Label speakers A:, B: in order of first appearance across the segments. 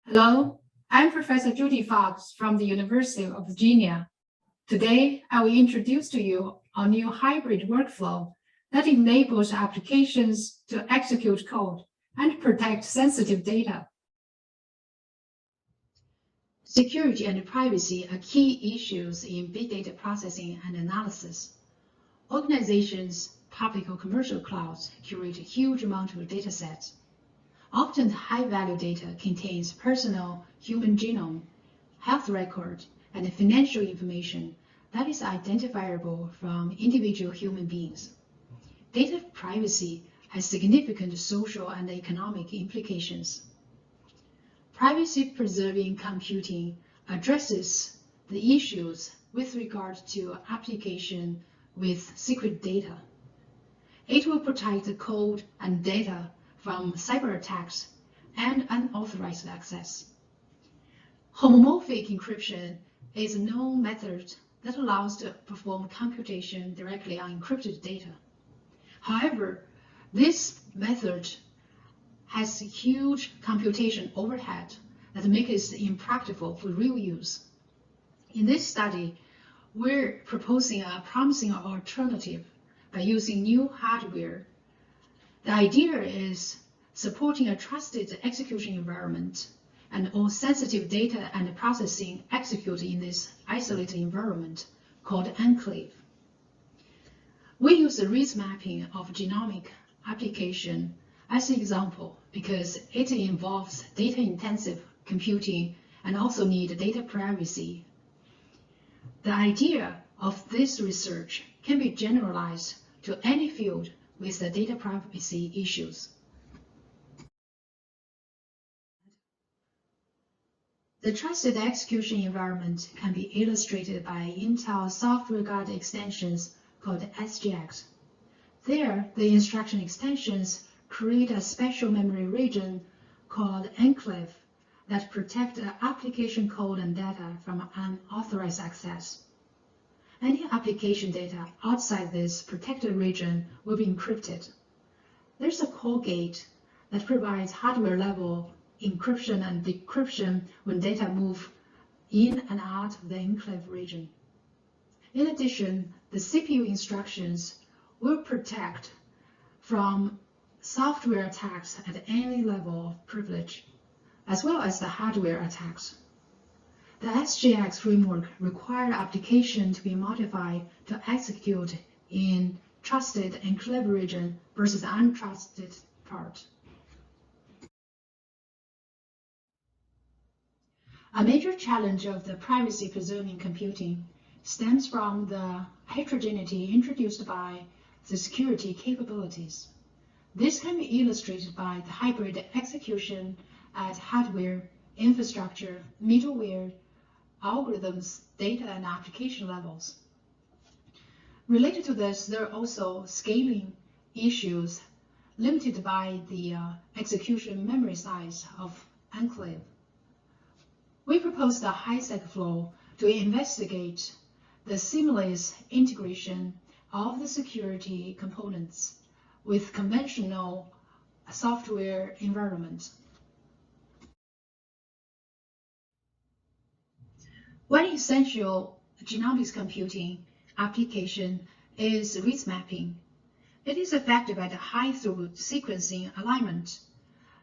A: Hello, I'm Professor Judy Fox from the University of Virginia. Today, I will introduce to you a new hybrid workflow that enables applications to execute code and protect sensitive data. Security and privacy are key issues in big data processing and analysis. Organizations, public or commercial clouds, curate a huge amount of data sets. Often high-value data contains personal human genome, health record, and financial information that is identifiable from individual human beings. Data privacy has significant social and economic implications. Privacy-preserving computing addresses the issues with regard to application with secret data. It will protect the code and data from cyber attacks and unauthorized access. Homomorphic encryption is a known method that allows to perform computation directly on encrypted data. However, this method has huge computation overhead that makes it impractical for real use. In this study, we're proposing a promising alternative by using new hardware. The idea is supporting a trusted execution environment, and all sensitive data and processing execute in this isolated environment called enclave. We use the risk mapping of genomic application as an example because it involves data-intensive computing and also need data privacy. The idea of this research can be generalized to any field with the data privacy issues. The trusted execution environment can be illustrated by Intel software guard extensions called SGX. There, the instruction extensions create a special memory region called enclave that protect the application code and data from unauthorized access. Any application data outside this protected region will be encrypted. There's a core gate that provides hardware-level encryption and decryption when data move in and out of the enclave region. In addition, the CPU instructions will protect from software attacks at any level of privilege, as well as the hardware attacks. The SGX framework requires application to be modified to execute in trusted enclave region versus untrusted part. A major challenge of the privacy-preserving computing stems from the heterogeneity introduced by the security capabilities. This can be illustrated by the hybrid execution at hardware, infrastructure, middleware, algorithms, data, and application levels. Related to this, there are also scaling issues limited by the execution memory size of enclave. We propose the HySec-Flow to investigate the seamless integration of the security components with conventional software environment. One essential genomics computing application is risk mapping. It is affected by the high-throughput sequencing alignment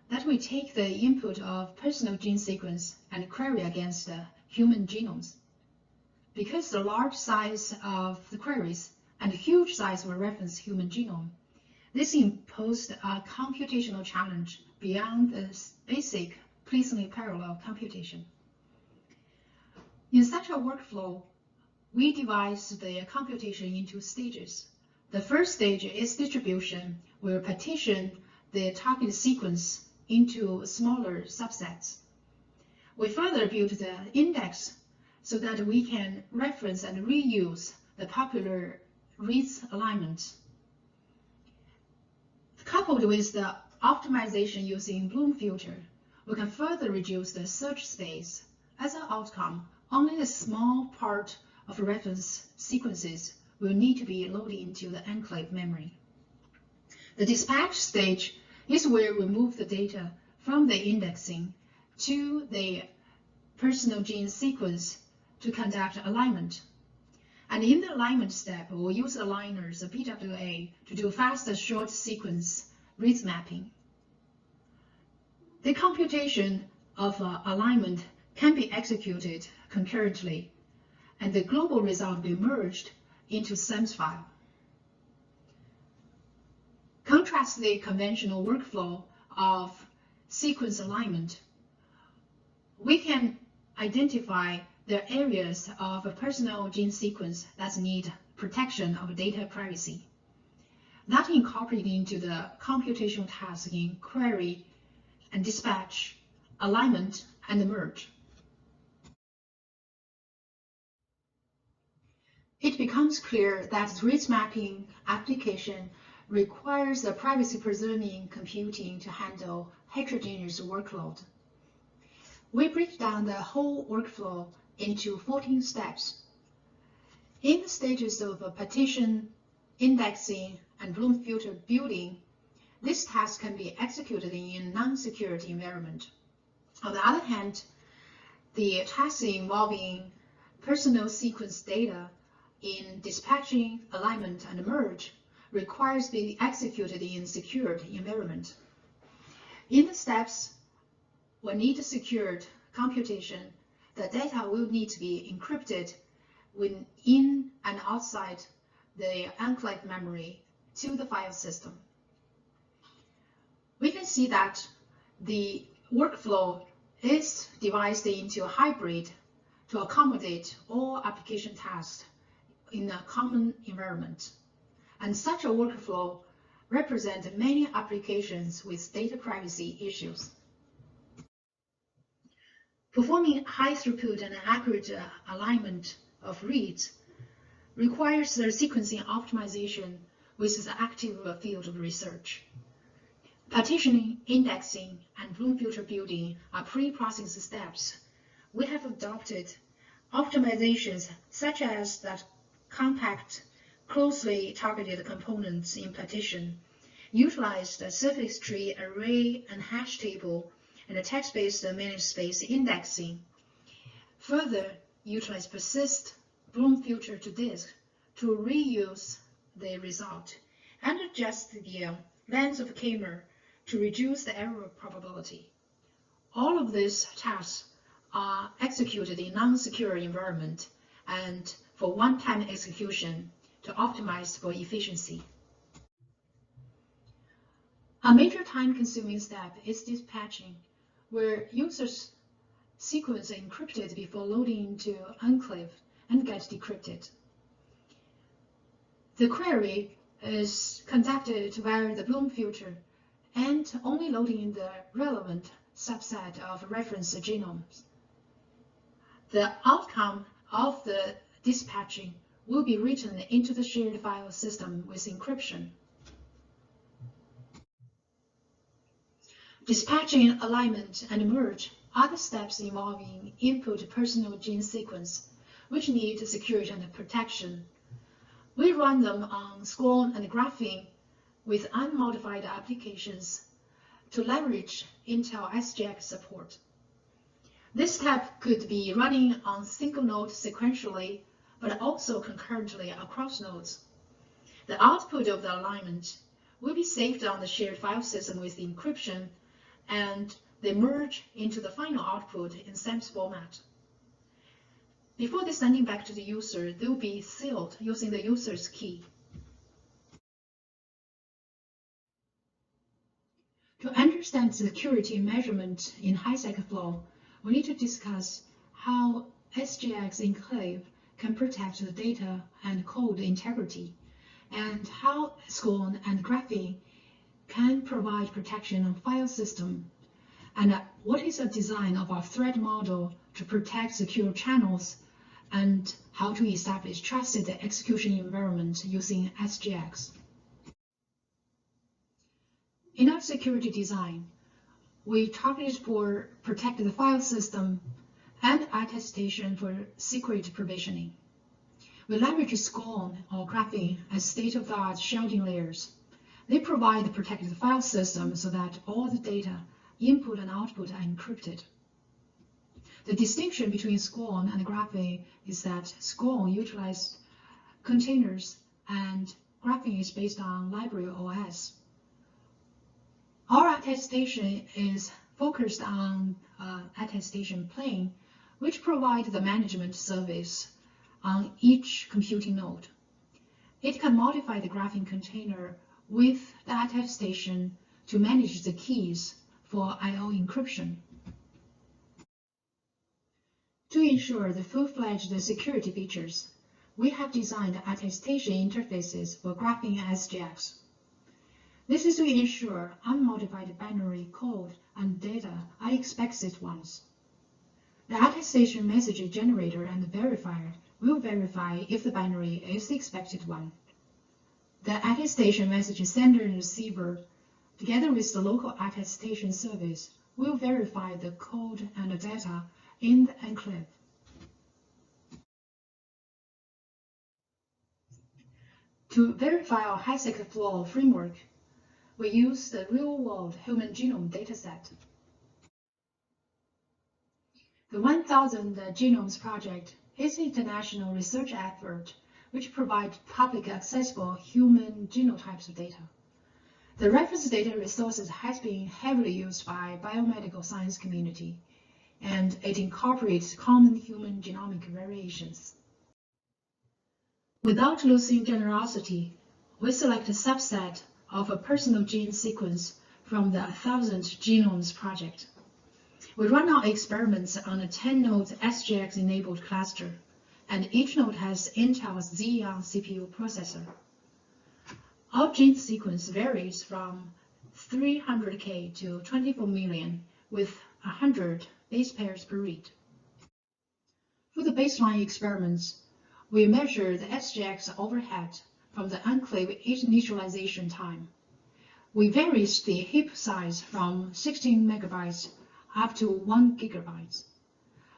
A: that we take the input of personal gene sequence and query against the human genomes. Because the large size of the queries and the huge size of a reference human genome, this imposed a computational challenge beyond the basic Poisson parallel computation. In such a workflow, we divide the computation into stages. The first stage is distribution, where we partition the target sequence into smaller subsets. We further build the index so that we can reference and reuse the popular reads alignment. Coupled with the optimization using Bloom filter, we can further reduce the search space. As an outcome, only a small part of reference sequences will need to be loaded into the enclave memory. The dispatch stage is where we move the data from the indexing to the personal gene sequence to conduct alignment. And in the alignment step, we'll use aligners, the PWA, to do fast short sequence read mapping. The computation of alignment can be executed concurrently, and the global result will be merged into SEMS file. Contrast the conventional workflow of sequence alignment. We can identify the areas of a personal gene sequence that need protection of data privacy. That incorporated into the computational task in query and dispatch, alignment, and merge. It becomes clear that read mapping application requires a privacy-preserving computing to handle heterogeneous workload. We break down the whole workflow into 14 steps. In the stages of partition, indexing, and Bloom filter building, this task can be executed in a non-secured environment. On the other hand, the tasks involving personal sequence data in dispatching, alignment, and merge requires being executed in secured environment. In the steps, we need secured computation. The data will need to be encrypted when in and outside the enclave memory to the file system. We can see that the workflow is divided into a hybrid to accommodate all application tasks in a common environment. And such a workflow represents many applications with data privacy issues. Performing high throughput and accurate alignment of reads requires the sequencing optimization with the active field of research. Partitioning, indexing, and Bloom filter building are pre-processing steps. We have adopted optimizations such as that compact, closely targeted components in partition, utilize the surface tree array and hash table, and the text-based managed space indexing. Further, utilize persist, Bloom filter to disk to reuse the result, and adjust the length of k-mer to reduce the error probability. All of these tasks are executed in non-secure environment and for one-time execution to optimize for efficiency. A major time-consuming step is dispatching, where users sequence are encrypted before loading into enclave and get decrypted. The query is conducted via the Bloom filter and only loading the relevant subset of reference genomes. The outcome of the dispatching will be written into the shared file system with encryption. Dispatching, alignment, and merge are the steps involving input personal gene sequence, which need security and protection. We run them on Scorn and Graphene with unmodified applications to leverage Intel SGX support. This step could be running on single node sequentially, but also concurrently across nodes. The output of the alignment will be saved on the shared file system with encryption, and they merge into the final output in SEMS format. Before they sending back to the user, they will be sealed using the user's key. To understand security measurement in HySec-Flow, we need to discuss how SGX enclave can protect the data and code integrity, and how Scorn and Graphene can provide protection on file system, and what is the design of our threat model to protect secure channels, and how to establish trusted execution environment using SGX. In our security design, we targeted for protected file system and attestation for secret provisioning. We leverage Scorn or Graphene as state-of-the-art shielding layers. They provide the protected file system so that all the data, input and output, are encrypted. The distinction between Scorn and Graphene is that Scorn utilizes containers and Graphene is based on library OS. Our attestation is focused on attestation plane, which provides the management service on each computing node. It can modify the Graphene container with the attestation to manage the keys for I/O encryption. To ensure the full-fledged security features, we have designed attestation interfaces for Graphene SGX. This is to ensure unmodified binary code and data are expected ones. The attestation message generator and verifier will verify if the binary is the expected one. The attestation message sender and receiver, together with the local attestation service, will verify the code and the data in the enclave. To verify our HySec-Flow framework, we use the real-world human genome dataset. The 1000 Genomes Project is an international research effort which provides public accessible human genotypes of data. The reference data resources has been heavily used by biomedical science community, and it incorporates common human genomic variations. Without losing generosity, we select a subset of a personal gene sequence from the 1000 Genomes Project. We run our experiments on a 10-node SGX-enabled cluster, and each node has Intel's Xeon CPU processor. Our gene sequence varies from 300K to 24 million, with 100 base pairs per read. For the baseline experiments, we measure the SGX overhead from the enclave initialization time. We vary the heap size from 16 megabytes up to 1 gigabyte.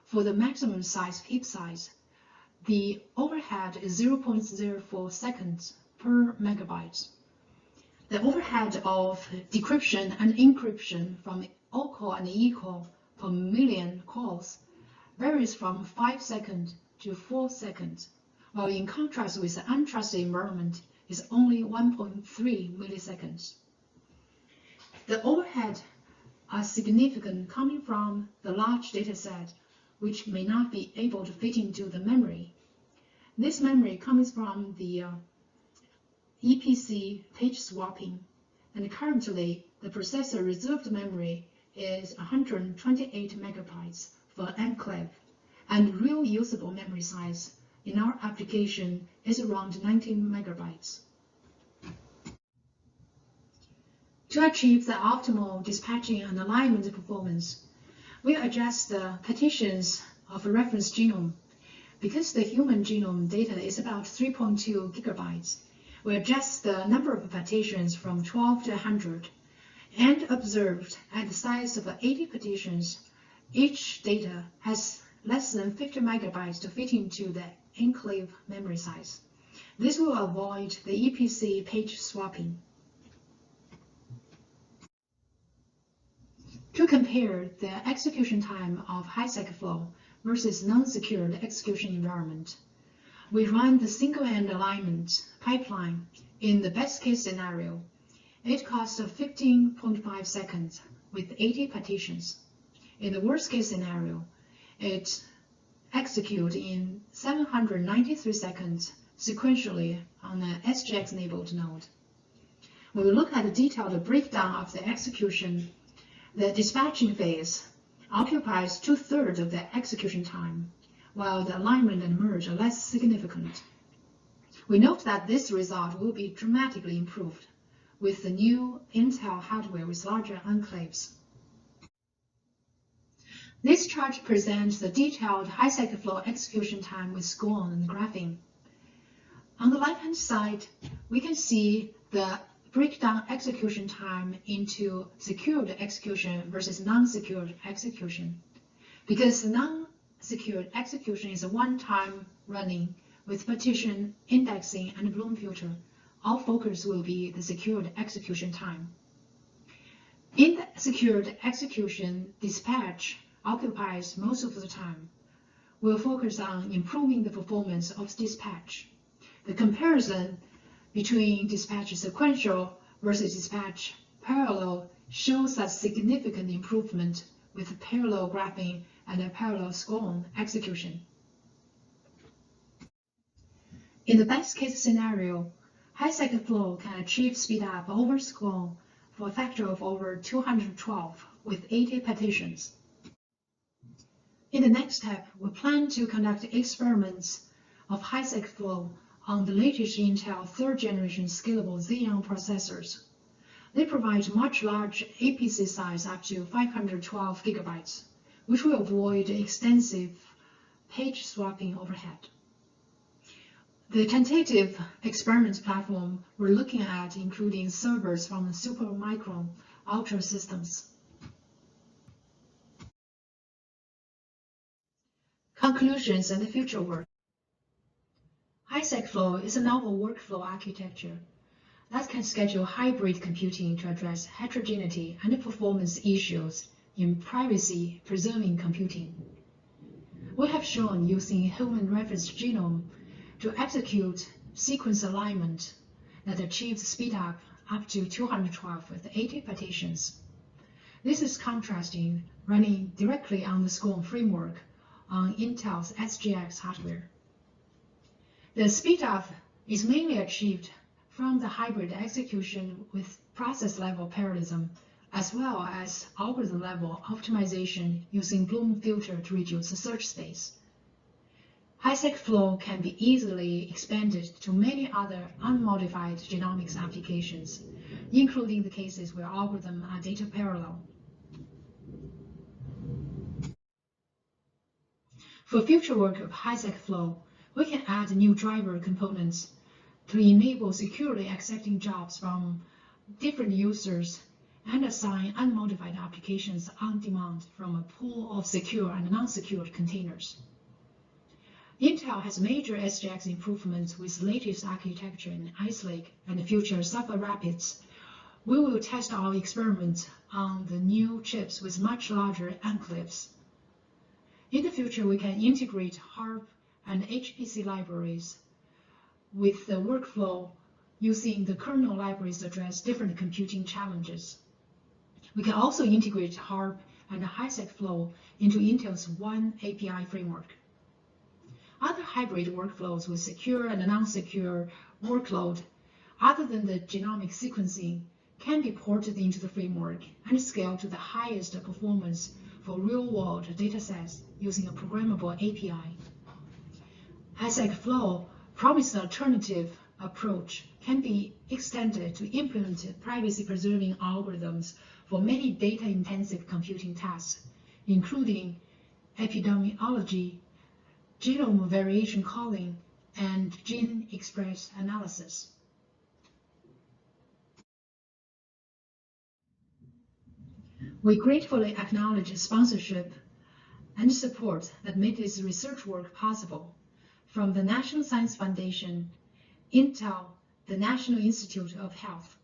A: For the maximum size heap size, the overhead is 0.04 seconds per megabyte. The overhead of decryption and encryption from O-call and E-call per million calls varies from 5 seconds to 4 seconds, while in contrast with the untrusted environment is only 1.3 milliseconds. The overhead are significant coming from the large dataset, which may not be able to fit into the memory. This memory comes from the EPC page swapping, and currently the processor reserved memory is 128 megabytes for enclave, and real usable memory size in our application is around 19 megabytes. To achieve the optimal dispatching and alignment performance, we adjust the partitions of a reference genome. Because the human genome data is about 3.2 gigabytes, we adjust the number of partitions from 12 to 100, and observed at the size of 80 partitions, each data has less than 50 megabytes to fit into the enclave memory size. This will avoid the EPC page swapping. To compare the execution time of HySec-Flow versus non-secured execution environment, we run the single-end alignment pipeline. In the best-case scenario, it costs 15.5 seconds with 80 partitions. In the worst-case scenario, it executes in 793 seconds sequentially on an SGX-enabled node. When we look at the detailed breakdown of the execution, the dispatching phase occupies 2/3 of the execution time, while the alignment and merge are less significant. We note that this result will be dramatically improved with the new Intel hardware with larger enclaves. This chart presents the detailed HySec-Flow execution time with Scorn and Graphene. On the left-hand side, we can see the breakdown execution time into secured execution versus non-secured execution. Because non-secured execution is a one-time running with partition, indexing, and Bloom filter, our focus will be the secured execution time. In the secured execution, dispatch occupies most of the time, will focus on improving the performance of dispatch. The comparison between dispatch sequential versus dispatch parallel shows a significant improvement with parallel graphing and a parallel SCORM execution. In the best case scenario, HySec-Flow can achieve speed up over SCORM for a factor of over 212 with 80 partitions. In the next step, we plan to conduct experiments of HySec-Flow on the latest Intel 3rd generation scalable Xeon processors. They provide much larger APC size up to 512 gigabytes, which will avoid extensive page swapping overhead. The tentative experiment platform we're looking at including servers from Supermicro Ultra Systems. Conclusions and the future work. HySec-Flow is a novel workflow architecture that can schedule hybrid computing to address heterogeneity and performance issues in privacy-preserving computing. We have shown using human reference genome to execute sequence alignment that achieves speed up to 212 with 80 partitions. This is contrasting running directly on the SCORM framework on Intel's SGX hardware. The speed up is mainly achieved from the hybrid execution with process-level parallelism, as well as algorithm-level optimization using Bloom filter to reduce the search space. HySec-Flow can be easily expanded to many other unmodified genomics applications, including the cases where algorithms are data parallel. For future work of HySec-Flow, we can add new driver components to enable securely accepting jobs from different users and assign unmodified applications on demand from a pool of secure and non-secured containers. Intel has major SGX improvements with latest architecture in Ice Lake and future Sapphire Rapids. We will test our experiments on the new chips with much larger enclaves. In the future, we can integrate HARP and HPC libraries with the workflow using the kernel libraries to address different computing challenges. We can also integrate HARP and HySec-Flow into Intel's One API framework. Other hybrid workflows with secure and non-secure workload, other than the genomic sequencing, can be ported into the framework and scaled to the highest performance for real-world datasets using a programmable API. HySec-Flow promises an alternative approach can be extended to implement privacy-preserving algorithms for many data-intensive computing tasks, including epidemiology, genome variation calling, and gene express analysis. We gratefully acknowledge sponsorship and support that made this research work possible from the National Science Foundation, Intel, the National Institute of Health,